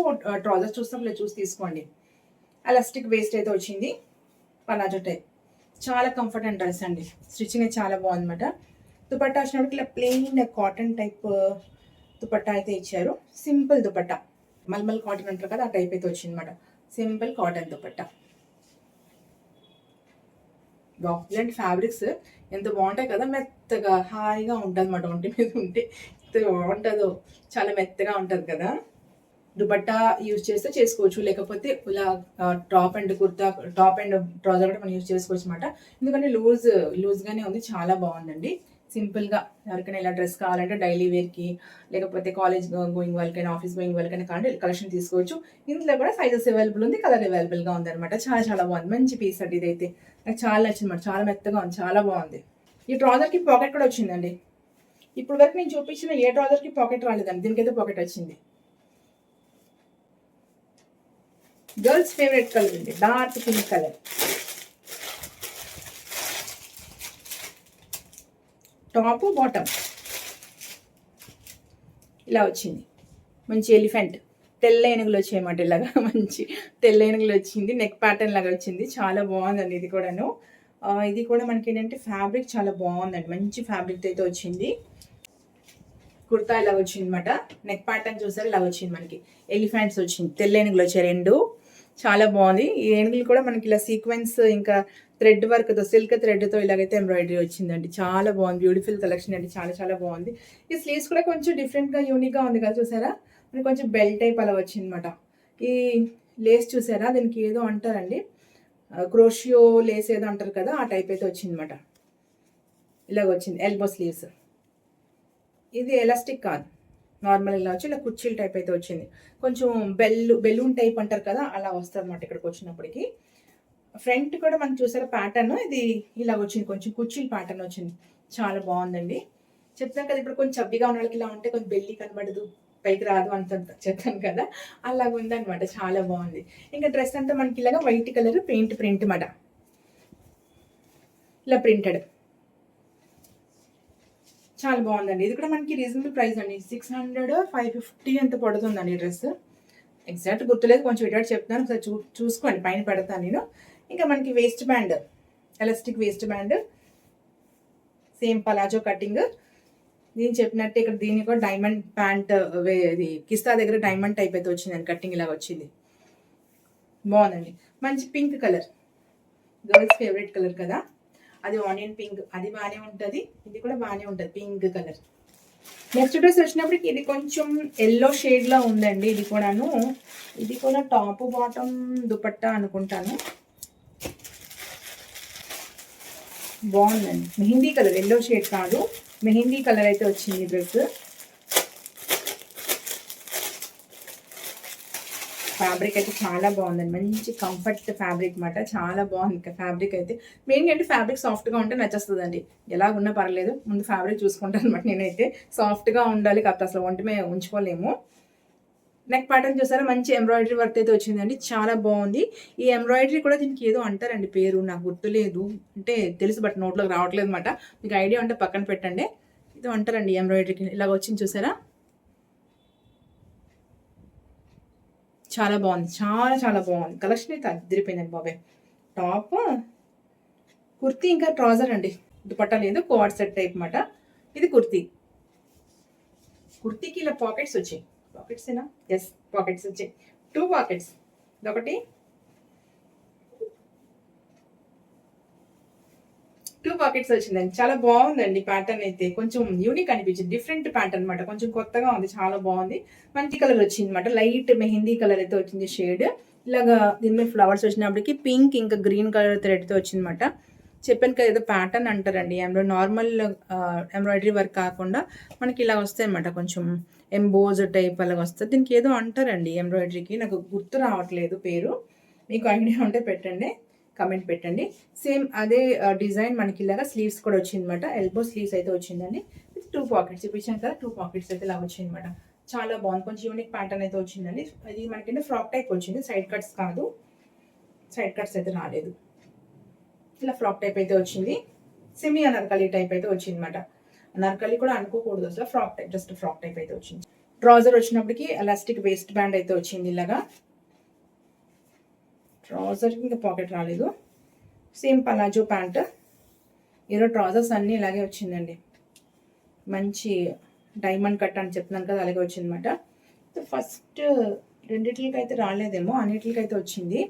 ట్రౌజర్స్ చూసినప్పుడు ఇలా చూసి తీసుకోండి. ఎలాస్టిక్ వేస్ట్ అయితే వచ్చింది, పలాజో టైప్. చాలా కంఫర్ట్ అండ్ డ్రెస్ అండి. స్టిచ్చింగ్ అయితే చాలా బాగుందన్నమాట. దుపట్టా వచ్చినప్పుడు ఇలా ప్లెయిన్ కాటన్ టైప్ దుపట్టా అయితే ఇచ్చారు. సింపుల్ దుపట్టా, మల్మల్ కాటన్ అంటారు కదా, ఆ టైప్ అయితే వచ్చింది అనమాట. Simple cotton dupatta. ఇలాంటి ఫ్యాబ్రిక్స్ ఎంత బాగుంటాయి కదా, మెత్తగా హాయిగా ఉంటుంది అనమాట. ఒంటి మీద ఉంటే ఎంత బాగుంటుందో, చాలా మెత్తగా ఉంటుంది కదా. దుపట్టా యూజ్ చేస్తే చేసుకోవచ్చు, లేకపోతే ఇలా టాప్ అండ్ ట్రౌజర్ కూడా మనం యూజ్ చేసుకోవచ్చు అనమాట. ఎందుకంటే లూజ్గానే ఉంది, చాలా బాగుందండి. సింపుల్గా ఎవరికైనా ఇలా డ్రెస్ కావాలంటే డైలీ వేర్కి, లేకపోతే కాలేజ్ గోయింగ్ వాళ్ళకైనా, ఆఫీస్ గోయింగ్ వాళ్ళకైనా కానీ కలెక్షన్ తీసుకోవచ్చు. ఇందులో కూడా సైజెస్ అవైలబుల్ ఉంది, కలర్ అవైలబుల్గా ఉంది అనమాట. చాలా బాగుంది, మంచి పీస్ అండి. ఇదైతే నాకు చాలా నచ్చింది అనమాట. చాలా మెత్తగా ఉంది, చాలా బాగుంది. ఈ ట్రౌజర్కి పాకెట్ కూడా వచ్చిందండి. ఇప్పుడు వరకు నేను చూపించిన ఏ ట్రౌజర్కి పాకెట్ రాలేదండి, దీనికైతే పాకెట్ వచ్చింది. గర్ల్స్ ఫేవరెట్ కలర్ అండి, dark pink colour. Top bottom ఇలా వచ్చింది. మంచి ఎలిఫెంట్ తెల్ల ఏనుగులు వచ్చాయన్నమాట. ఇలాగా మంచి తెల్ల ఏనుగులు వచ్చింది. నెక్ ప్యాటర్న్ లాగా వచ్చింది, చాలా బాగుందండి. ఇది కూడాను, ఇది కూడా మనకి ఏంటంటే ఫ్యాబ్రిక్ చాలా బాగుందండి. మంచి ఫ్యాబ్రిక్ అయితే వచ్చింది. కుర్తా ఇలా వచ్చింది అనమాట. నెక్ ప్యాటర్న్ చూసారు, ఇలా వచ్చింది. మనకి ఎలిఫెంట్స్ వచ్చింది, తెల్ల ఏనుగులు వచ్చాయి రెండు. చాలా బాగుంది. ఈ ఏనుగులు కూడా మనకి ఇలా సీక్వెన్స్, ఇంకా థ్రెడ్ వర్క్తో, సిల్క్ థ్రెడ్తో ఇలాగైతే ఎంబ్రాయిడరీ వచ్చిందండి. చాలా బాగుంది, బ్యూటిఫుల్ కలెక్షన్ అండి. చాలా బాగుంది. ఈ స్లీవ్స్ కూడా కొంచెం డిఫరెంట్గా యూనిక్గా ఉంది కదా, చూసారా. మనకి కొంచెం బెల్ట్ టైప్ అలా వచ్చింది అనమాట. ఈ లేస్ చూసారా, దీనికి ఏదో అంటారండి, క్రోషియో లేస్ ఏదో అంటారు కదా, ఆ టైప్ అయితే వచ్చింది అనమాట. ఇలాగ వచ్చింది ఎల్బో స్లీవ్స్. ఇది ఎలాస్టిక్ కాదు, నార్మల్ ఇలా వచ్చి ఇలా కుర్చీల టైప్ అయితే వచ్చింది. కొంచెం బెలూన్ టైప్ అంటారు కదా, అలా వస్తుంది అనమాట ఇక్కడికి వచ్చినప్పటికి. ఫ్రంట్ కూడా మనం చూసారా ప్యాటర్న్, ఇది ఇలా వచ్చింది, కొంచెం కుర్చీల ప్యాటర్న్ వచ్చింది. చాలా బాగుందండి. చెప్తాను కదా, ఇప్పుడు కొంచెం చబ్బిగా ఉన్న వాళ్ళకి ఇలా ఉంటే కొంచెం బెల్లి కనబడదు, పైకి రాదు అంత చెప్తాను కదా, అలాగ ఉందన్నమాట. చాలా బాగుంది. ఇంకా డ్రెస్ అంతా మనకి ఇలాగా వైట్ కలర్ ప్రింట్ మాట, ఇలా ప్రింటెడ్. చాలా బాగుందండి. ఇది కూడా మనకి రీజనబుల్ ప్రైస్ అండి. 600 550 ఎంత పడుతుందండి డ్రెస్. ఎగ్జాక్ట్ గుర్తులేదు, కొంచెం ఇటు చెప్తాను, ఒకసారి చూసుకోండి, పైన పెడతాను నేను. ఇంకా మనకి waste band, elastic waste band, same palazzo cutting. నేను చెప్పినట్టే ఇక్కడ దీనికి కూడా డైమండ్ ప్యాంట్, ఇది కిస్తా దగ్గర డైమండ్ టైప్ అయితే వచ్చిందండి, కటింగ్ ఇలాగ వచ్చింది. బాగుందండి. మంచి pink colour, girls favourite colour కదా, అది ఆనియన్ పింక్, అది బాగానే ఉంటుంది. ఇది కూడా బాగానే ఉంటుంది, పింక్ కలర్. నెక్స్ట్ డ్రెస్ వచ్చినప్పటికి ఇది కొంచెం ఎల్లో షేడ్లో ఉందండి. ఇది కూడా టాప్ బాటమ్ దుపట్టా అనుకుంటాను. బాగుందండి. మెహందీ కలర్, ఎల్లో షేడ్ కాదు, మెహందీ కలర్ అయితే వచ్చింది డ్రెస్. ఫ్యాబ్రిక్ అయితే చాలా బాగుందండి, మంచి కంఫర్ట్ ఫ్యాబ్రిక్ అనమాట. చాలా బాగుంది ఫ్యాబ్రిక్ అయితే. మెయిన్గా అంటే ఫ్యాబ్రిక్ సాఫ్ట్గా ఉంటే నచ్చేస్తుందండి. ఎలా ఉన్నా పర్లేదు, ముందు ఫ్యాబ్రిక్ చూసుకుంటాను అనమాట నేనైతే. సాఫ్ట్గా ఉండాలి, కాకపోతే అసలు ఒంటి ఉంచుకోలేము. నెక్ ప్యాటర్న్ చూసారా, మంచి ఎంబ్రాయిడరీ వర్క్ అయితే వచ్చిందండి, చాలా బాగుంది. ఈ ఎంబ్రాయిడరీ కూడా దీనికి ఏదో అంటారండి, పేరు నాకు గుర్తులేదు, అంటే తెలుసు బట్ నోట్లోకి రావట్లేదు అనమాట. మీకు ఐడియా ఉంటే పక్కన పెట్టండి. ఏదో అంటారండి ఎంబ్రాయిడరీకి. ఇలాగ వచ్చింది చూసారా, చాలా బాగుంది, చాలా చాలా బాగుంది. కలెక్షన్ అయితే అదిరిపోయిందండి బాబాయ్. టాప్, కుర్తీ, ఇంకా ట్రౌజర్ అండి. దుపట్టా లేదు, కోఆర్డ్ సెట్ టైప్ అనమాట. ఇది కుర్తీ. కుర్తీకి ఇలా పాకెట్స్ వచ్చాయి. పాకెట్స్ ఏనా? ఎస్, పాకెట్స్ వచ్చాయి. 2 పాకెట్స్, ఒకటి 2 పాకెట్స్ వచ్చిందండి. చాలా బాగుందండి ప్యాటర్న్ అయితే. కొంచెం యూనిక్ అనిపించింది, డిఫరెంట్ ప్యాటర్న్ అనమాట. కొంచెం కొత్తగా ఉంది, చాలా బాగుంది. మంచి కలర్ వచ్చింది అనమాట, లైట్ మెహందీ కలర్ అయితే వచ్చింది షేడ్. ఇలాగా దీని మీద ఫ్లవర్స్ వచ్చినప్పటికి పింక్ ఇంకా గ్రీన్ కలర్ థ్రెడ్తో వచ్చిందన్నమాట. చెప్పాను కదా, ఏదో ప్యాటర్న్ అంటారండి. నార్మల్ ఎంబ్రాయిడరీ వర్క్ కాకుండా మనకి ఇలా వస్తాయి అనమాట, కొంచెం ఎంబోజ్ టైప్ అలాగ వస్తుంది. దీనికి ఏదో అంటారండి ఎంబ్రాయిడరీకి, నాకు గుర్తు రావట్లేదు పేరు. మీకు ఐడియా ఉంటే పెట్టండి, కమెంట్ పెట్టండి. సేమ్ అదే డిజైన్ మనకి ఇలాగా స్లీవ్స్ కూడా వచ్చిందన్నమాట. ఎల్బో స్లీవ్స్ అయితే వచ్చిందండి. 2 పాకెట్స్ చూపించాను కదా, 2 పాకెట్స్ అయితే ఇలా వచ్చిందన్నమాట. చాలా బాగుంది, కొంచెం యూనిక్ ప్యాటర్న్ అయితే వచ్చిందండి. అది మనకి ఫ్రాక్ టైప్ వచ్చింది, సైడ్ కట్స్ కాదు, సైడ్ కట్స్ అయితే రాలేదు. ఇలా ఫ్రాక్ టైప్ అయితే వచ్చింది. సెమీ అనార్కలి టైప్ అయితే వచ్చింది అనమాట. అనార్కలి కూడా అనుకోకూడదు అసలు, frock type, just frock type అయితే వచ్చింది. ట్రౌజర్ వచ్చినప్పటికి ఎలాస్టిక్ వేస్ట్ బ్యాండ్ అయితే వచ్చింది ఇలాగా. ట్రౌజర్కి ఇంకా పాకెట్ రాలేదు. Same palazzo pant. ఏదో ట్రౌజర్స్ అన్నీ ఇలాగే వచ్చిందండి. మంచి డైమండ్ కట్ అని చెప్తున్నాను కదా, అలాగే వచ్చిందన్నమాట. ఫస్ట్ రెండిట్లకి అయితే రాలేదేమో, అన్నిటికి అయితే వచ్చింది.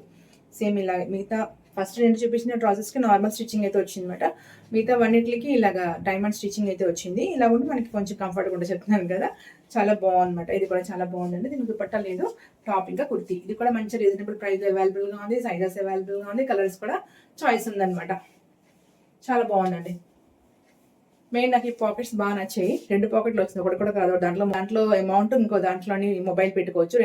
సేమ్ ఇలా మిగతా ఫస్ట్ 2 చూపించిన ట్రౌజర్స్కి నార్మల్ స్టిచ్చింగ్ అయితే వచ్చిందన్నమాట. మిగతా అన్నిటికి ఇలాగా డైమండ్ స్టిచ్చింగ్ అయితే వచ్చింది. ఇలా ఉండి మనకి కొంచెం కంఫర్ట్గా ఉంటే చెప్తున్నాను కదా, చాలా బాగుందన్నమాట. ఇది కూడా చాలా బాగుందండి. దీనికి దుపట్టా లేదు, టాప్ ఇంకా కుర్తీ. ఇది కూడా మంచి రీజనబుల్ ప్రైస్ అవైలబుల్గా ఉంది, సైజెస్ అవైలబుల్గా ఉంది, కలర్స్ కూడా చాయిస్ ఉందన్నమాట. చాలా బాగుందండి. మెయిన్ నాకు ఈ పాకెట్స్ బాగా నచ్చాయి. 2 పాకెట్లు వచ్చింది, ఒకటి కూడా కాదు. దాంట్లో అమౌంట్, ఇంకో దాంట్లోని మొబైల్ పెట్టుకోవచ్చు.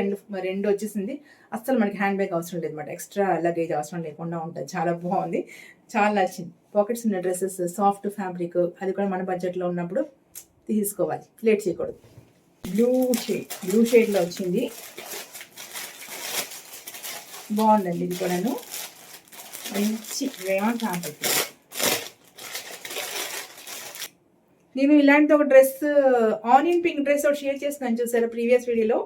రెండు వచ్చేసింది. అస్సలు మనకి హ్యాండ్ బ్యాగ్ అవసరం లేదు అనమాట, ఎక్స్ట్రా లగేజ్ అవసరం లేకుండా ఉంటుంది. చాలా బాగుంది, చాలా నచ్చింది. పాకెట్స్ ఉన్న డ్రెస్సెస్, సాఫ్ట్ ఫ్యాబ్రిక్, అది కూడా మన బడ్జెట్లో ఉన్నప్పుడు తీసుకోవాలి, లేట్ చేయకూడదు. బ్లూ షేడ్లో వచ్చింది, బాగుందండి. ఇది కూడాను మంచి రేవాన్ ఫ్యాబ్రిక్. నేను ఇలాంటి ఒక డ్రెస్, ఆనియన్ పింక్ డ్రెస్ ఒకటి షేర్ చేస్తున్నాను చూసారా ప్రీవియస్ వీడియోలో,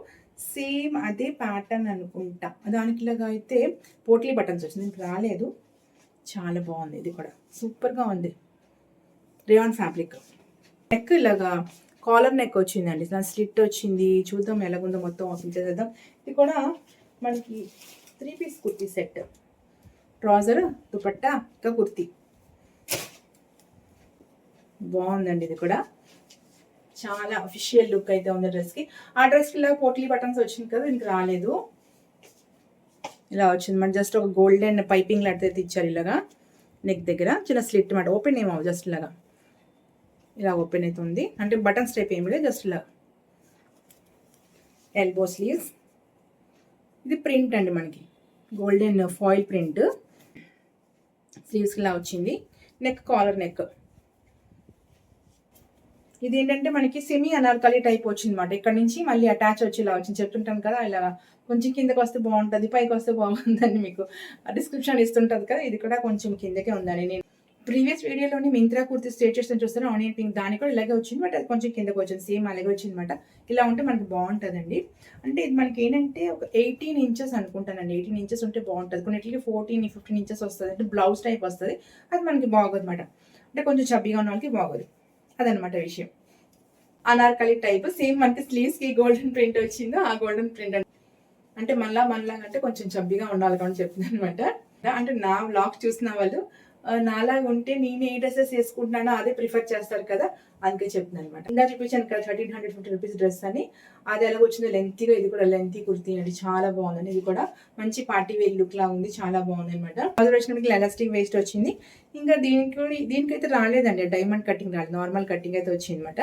సేమ్ అదే ప్యాటర్న్ అనుకుంటా. దానికి ఇలాగా అయితే పోట్లీ బటన్స్ వచ్చింది, దీనికి రాలేదు. చాలా బాగుంది, ఇది కూడా సూపర్గా ఉంది. Rayon fabric. నెక్ ఇలాగా కాలర్ నెక్ వచ్చిందండి, స్లిట్ వచ్చింది. చూద్దాం ఎలాగుందో, మొత్తం ఓపెన్ చేద్దాం. ఇది కూడా మనకి 3 piece kurti set. Trouser, dupatta, ఇంకా కుర్తీ. బాగుందండి, ఇది కూడా చాలా అఫిషియల్ లుక్ అయితే ఉంది డ్రెస్కి. ఆ డ్రెస్కి ఇలా పోట్లీ బటన్స్ వచ్చింది కదా, దీనికి రాలేదు. ఇలా వచ్చింది మన, జస్ట్ ఒక గోల్డెన్ పైపింగ్ లాంటిది అయితే ఇచ్చారు ఇలాగా నెక్ దగ్గర. చిన్న స్లిట్ మాట, ఓపెన్ ఏమో, జస్ట్ ఇలాగా ఇలా ఓపెన్ అయితే ఉంది. అంటే బటన్స్ టైప్ ఏమి లేదు, జస్ట్ ఇలా. Elbow sleeves. ఇది ప్రింట్ అండి, మనకి గోల్డెన్ ఫాయిల్ ప్రింట్. స్లీవ్స్కి ఇలా వచ్చింది. Neck collar neck. ఇది ఏంటంటే మనకి సెమీ అనార్కలి టైప్ వచ్చింది అనమాట. ఇక్కడ నుంచి మళ్ళీ అటాచ్ వచ్చి ఇలా వచ్చింది. చెప్తుంటాను కదా, ఇలా కొంచెం కిందకి వస్తే బాగుంటుంది, పైకి వస్తే బాగుందని మీకు డిస్క్రిప్షన్ ఇస్తుంటుంది కదా. ఇది కూడా కొంచెం కిందకే ఉందని. నేను ప్రీవియస్ వీడియోలోని మింత్రా కుర్తీ స్టేట్ చేస్తాను చూస్తాను, ఆనియన్ పింక్, దానికి కూడా ఇలాగే వచ్చింది, బట్ అది కొంచెం కిందకి వచ్చింది. సేమ్ అలాగే వచ్చింది అనమాట. ఇలా ఉంటే మనకి బాగుంటుందండి. అంటే ఇది మనకి ఏంటంటే ఒక 18 ఇంచెస్ అనుకుంటానండి. 18 ఇంచెస్ ఉంటే బాగుంటుంది. కొన్నిటికి 14, 15 ఇంచెస్ వస్తుంది, అంటే బ్లౌజ్ టైప్ వస్తుంది. అది మనకి బాగోదు అనమాట. అంటే కొంచెం చబ్బీగా ఉన్న వాళ్ళకి బాగోదు, అదనమాట విషయం. అనార్కలి టైప్. సేమ్ మనకి స్లీవ్స్కి గోల్డెన్ ప్రింట్ వచ్చిందో ఆ గోల్డెన్ ప్రింట్ అంటే మళ్ళా అంటే కొంచెం చబ్బీగా ఉండాలి కాబట్టి చెప్తున్నాను అనమాట. అంటే నా వ్లాగ్ చూసిన వాళ్ళు నాలాగా ఉంటే నేను ఏ డ్రెస్సెస్ వేసుకుంటున్నానో అదే ప్రిఫర్ చేస్తారు కదా, అందుకే చెప్తున్నాను అనమాట. ఇందా చూపించాను కదా 1350 రూపీస్ డ్రెస్ అని, అది ఎలాగ వచ్చిందో లెంతీగా, ఇది కూడా లెంతీ కుర్తీ అండి, చాలా బాగుందండి. ఇది కూడా మంచి పార్టీ వేర్ లుక్ లా ఉంది, చాలా బాగుంది అనమాట. అది వచ్చినప్పటికి ఎలాస్టిక్ వేస్ట్ వచ్చింది. ఇంకా దీనికైతే రాలేదండి డైమండ్ కటింగ్ రాలేదు, నార్మల్ కటింగ్ అయితే వచ్చింది అనమాట.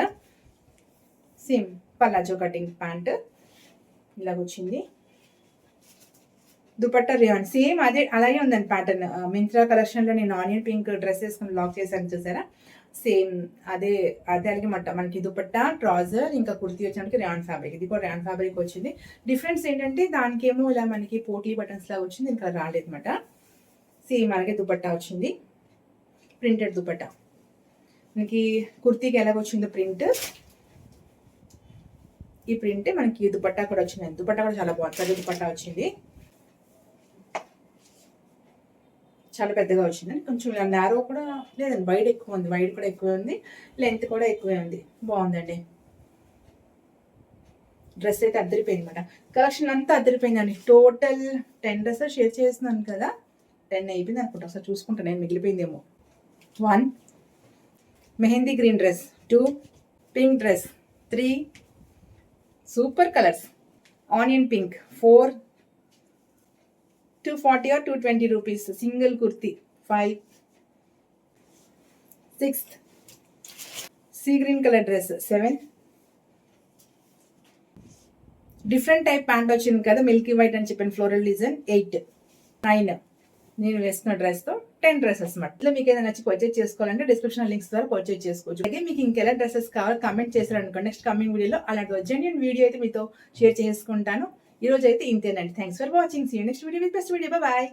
సేమ్ పలాజో కటింగ్ ప్యాంట్ ఇలాగ వచ్చింది. దుపట్టా రియాన్ సేమ్ అదే అలాగే ఉందండి ప్యాటర్న్. మింత్రా కలెక్షన్లో నేను ఆనియన్ పింక్ డ్రెస్ వేసుకుని లాక్ చేశాను చూసారా, సేమ్ అదే అలాగే మనకి దుపట్టా, ట్రౌజర్, ఇంకా కుర్తీ వచ్చినప్పటికి రియాన్ ఫ్యాబ్రిక్. ఇది కూడా రియాన్ ఫ్యాబ్రిక్ వచ్చింది. డిఫరెన్స్ ఏంటంటే దానికేమో ఇలా మనకి పోటీ బటన్స్ లాగా వచ్చింది, ఇంకా రాలేదు అనమాట. సేమ్ అలాగే దుపట్టా వచ్చింది, ప్రింటెడ్ దుపట్టా. మనకి కుర్తీకి ఎలాగొచ్చిందో ప్రింట్, ఈ ప్రింట్ మనకి దుపట్టా కూడా వచ్చింది. దుపట్టా కూడా చాలా బాగుంది, పెద్ద దుపట్టా వచ్చింది, చాలా పెద్దగా వచ్చింది. కొంచెం నారో కూడా లేదండి, వైడ్ ఎక్కువ ఉంది, వైడ్ కూడా ఎక్కువ ఉంది, లెంత్ కూడా ఎక్కువే ఉంది. బాగుందండి డ్రెస్ అయితే, అద్దరిపోయింది అనమాట. కలెక్షన్ అంతా అద్దరిపోయిందండి. టోటల్ 10 డ్రెస్సెస్ షేర్ చేస్తున్నాను కదా, 10 అయిపోయింది అనుకుంటా, ఒకసారి చూసుకుంటా నేను, మిగిలిపోయిందేమో. 1 mehndi green dress, 2 pink dress, 3 super colours onion pink, 4 240 or 220 rupees single kurti, 5 6 sea green color dress, 7 different type pant వచ్చింది కదా మిల్కీ వైట్ అని చెప్పిన ఫ్లోరల్ డిజైన్, 8 9 నేను వేసుకున్న డ్రెస్తో 10 డ్రెస్సెస్ మాట. ఇట్లా మీకు ఏదైనా నచ్చి పర్చేజ్ చేసుకోవాలంటే డిస్క్రిప్షన్ లింక్స్ ద్వారా పర్చేజ్ చేసుకోవచ్చు. అలాగే మీకు ఇంకెలా డ్రెస్సెస్ కావాలి కమెంట్ చేశారనుకోండి, నెక్స్ట్ కమింగ్ వీడియోలో అలాంటి జెన్యూన్ వీడియో అయితే మీతో షేర్ చేసుకుంటాను. ఈ రోజు అయితే ఇంతేనండి. Thanks for watching. See you next video with best video. Bye.